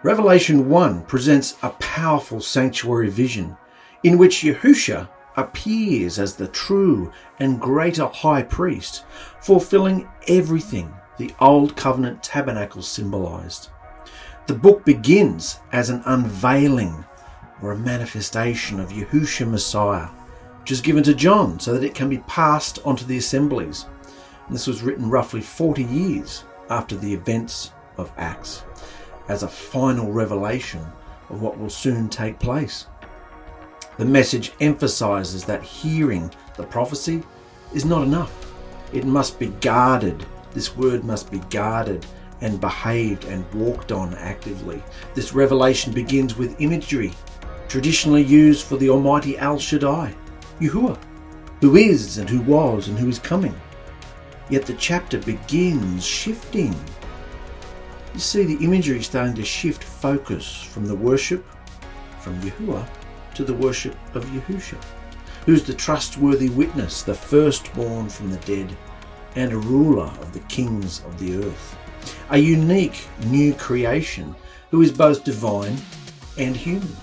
Revelation 1 presents a powerful sanctuary vision in which Yahusha appears as the true and greater high priest, fulfilling everything the Old Covenant tabernacle symbolized. The book begins as an unveiling or a manifestation of Yahusha Messiah, which is given to John so that it can be passed on to the Assemblies. And this was written roughly 40 years after the events of Acts, as a final revelation of what will soon take place. The message emphasizes that hearing the prophecy is not enough. It must be guarded. This word must be guarded and behaved and walked on actively. This revelation begins with imagery traditionally used for the Almighty El Shaddai, Yahuah, who is and who was and who is coming. Yet the chapter begins shifting. You see the imagery starting to shift focus from the worship from Yahuah to the worship of Yahusha, who's the trustworthy witness, the firstborn from the dead, and a ruler of the kings of the earth. A unique new creation who is both divine and human.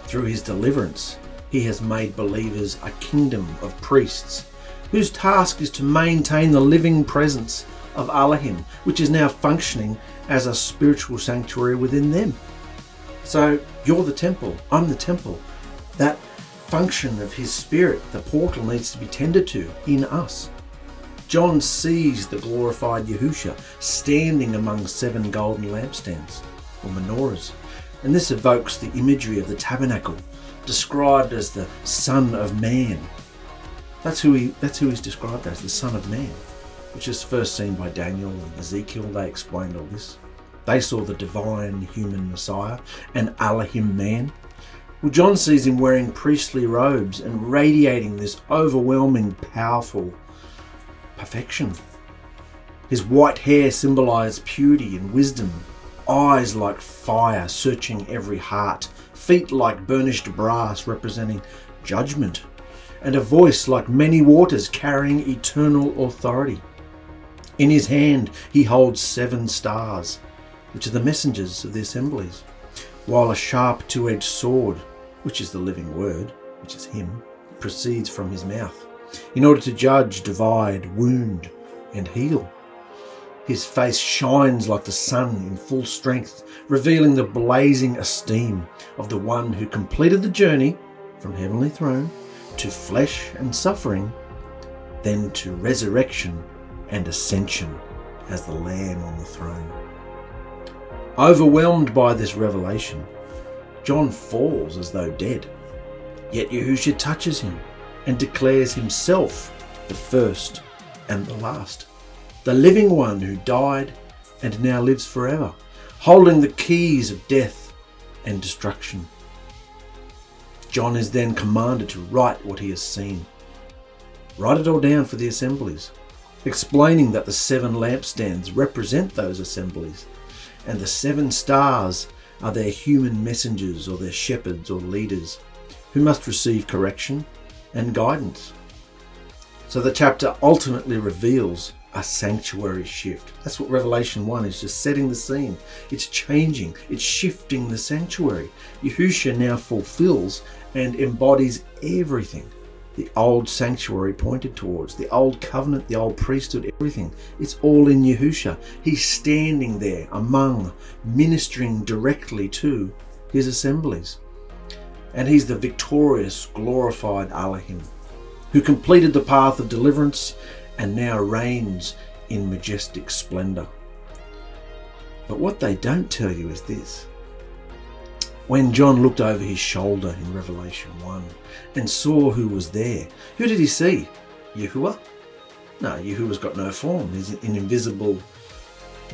Through his deliverance, he has made believers a kingdom of priests, whose task is to maintain the living presence of Elohim, which is now functioning as a spiritual sanctuary within them. So you're the temple, I'm the temple. That function of his spirit, the portal, needs to be tended to in us. John sees the glorified Yahusha standing among 7 golden lampstands, or menorahs, and this evokes the imagery of the tabernacle, described as the Son of Man. That's who he's described as, the Son of Man, which is first seen by Daniel and Ezekiel. They explained all this. They saw the divine human Messiah, an Alahim man. Well, John sees him wearing priestly robes and radiating this overwhelming, powerful perfection. His white hair symbolized purity and wisdom, eyes like fire searching every heart, feet like burnished brass representing judgment, and a voice like many waters carrying eternal authority. In his hand he holds 7 stars, which are the messengers of the Assemblies, while a sharp 2-edged sword, which is the living word, which is him, proceeds from his mouth, in order to judge, divide, wound, and heal. His face shines like the sun in full strength, revealing the blazing esteem of the one who completed the journey from heavenly throne to flesh and suffering, then to resurrection and ascension as the Lamb on the throne. Overwhelmed by this revelation, John falls as though dead. Yet Yahusha touches him and declares himself the first and the last, the living one who died and now lives forever, holding the keys of death and destruction. John is then commanded to write what he has seen. Write it all down for the Assemblies, explaining that the 7 lampstands represent those Assemblies, and the 7 stars are their human messengers or their shepherds or leaders who must receive correction and guidance. So the chapter ultimately reveals a sanctuary shift. That's what Revelation 1 is, just setting the scene. It's changing, it's shifting the sanctuary. Yahusha now fulfills and embodies everything the old sanctuary pointed towards, the old covenant, the old priesthood, everything. It's all in Yahusha. He's standing there among, ministering directly to his Assemblies. And he's the victorious, glorified Elohim, who completed the path of deliverance and now reigns in majestic splendor. But what they don't tell you is this. When John looked over his shoulder in Revelation 1 and saw who was there, who did he see? Yahuah? No, Yahuah's got no form. He's invisible,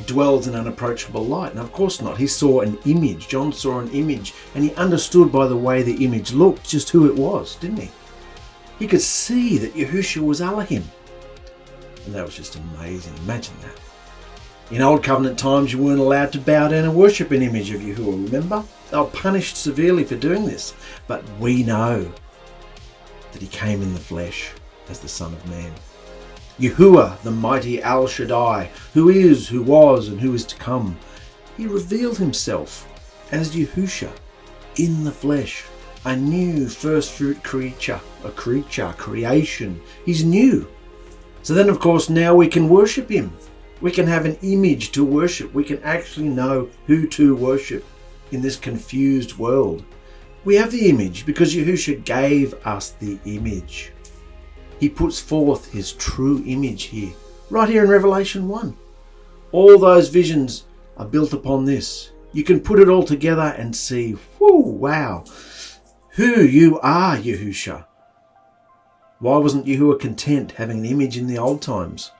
dwells in unapproachable light. And of course not. He saw an image. John saw an image, and he understood by the way the image looked just who it was, didn't he? He could see that Yahusha was Elohim. And that was just amazing. Imagine that. In Old Covenant times, you weren't allowed to bow down and worship an image of Yahuah, remember? They were punished severely for doing this. But we know that he came in the flesh as the Son of Man. Yahuah, the mighty El Shaddai, who is, who was, and who is to come, He revealed himself as Yahusha in the flesh, a new first fruit creature, creation. He's new. So then, of course, now we can worship him. We can have an image to worship. We can actually know who to worship in this confused world. We have the image because Yahusha gave us the image. He puts forth his true image here, right here in Revelation 1. All those visions are built upon this. You can put it all together and see, wow, who you are, Yahusha. Why wasn't Yahuah content having an image in the old times?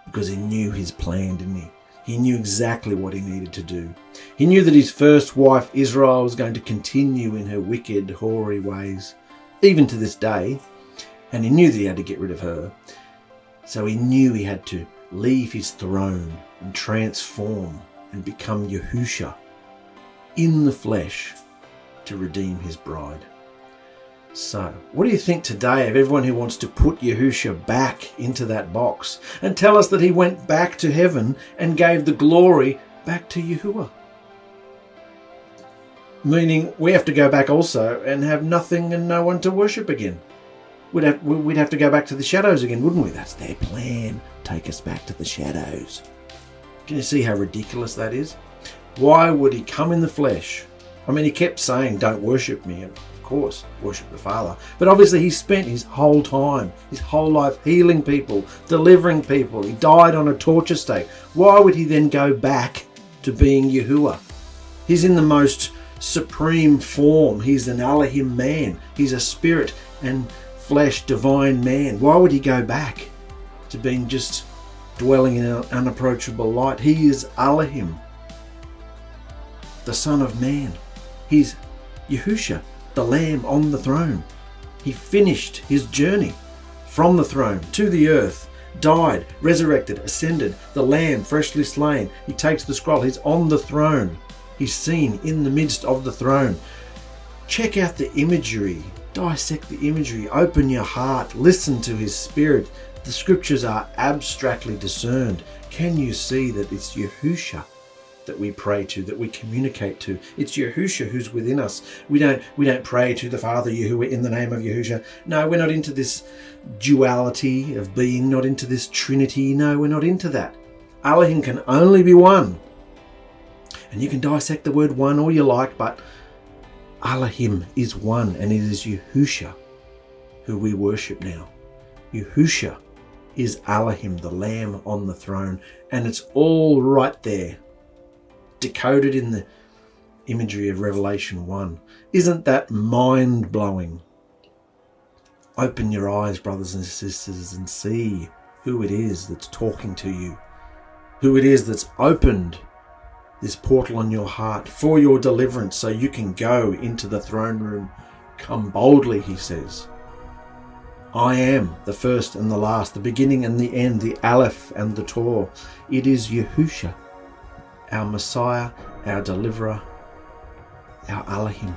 Because he knew his plan, didn't he? He knew exactly what he needed to do. He knew that his first wife, Israel, was going to continue in her wicked, hoary ways, even to this day. And he knew that he had to get rid of her. So he knew he had to leave his throne and transform and become Yahusha in the flesh to redeem his bride. So, what do you think today of everyone who wants to put Yahusha back into that box and tell us that he went back to heaven and gave the glory back to Yahuah? Meaning we have to go back also and have nothing and no one to worship again. We'd have to go back to the shadows again, wouldn't we? That's their plan. Take us back to the shadows. Can you see how ridiculous that is? Why would he come in the flesh? I mean, he kept saying, don't worship me. And of course, worship the Father. But obviously he spent his whole time, his whole life healing people, delivering people. He died on a torture stake. Why would he then go back to being Yahuah? He's in the most supreme form. He's an Alahim man. He's a spirit and flesh divine man. Why would he go back to being just dwelling in an unapproachable light? He is Alahim, the Son of Man. He's Yahusha, the Lamb on the throne. He finished his journey from the throne to the earth, died, resurrected, ascended, the Lamb freshly slain. He takes the scroll. He's on the throne. He's seen in the midst of the throne. Check out the imagery. Dissect the imagery. Open your heart. Listen to his spirit. The scriptures are abstractly discerned. Can you see that it's Yahusha that we pray to, that we communicate to? It's Yahusha who's within us. We don't pray to the Father Yahuah in the name of Yahusha. No, we're not into this duality of being, not into this Trinity. No, we're not into that. Alahim can only be one. And you can dissect the word one all you like, but Alahim is one, and it is Yahusha who we worship now. Yahusha is Alahim, the Lamb on the throne, and it's all right there, decoded in the imagery of Revelation 1. Isn't that mind-blowing? Open your eyes, brothers and sisters, and see who it is that's talking to you, who it is that's opened this portal on your heart for your deliverance so you can go into the throne room. Come boldly, he says. I am the first and the last, the beginning and the end, the Aleph and the Tor. It is Yahusha, our Messiah, our deliverer, our Alahim.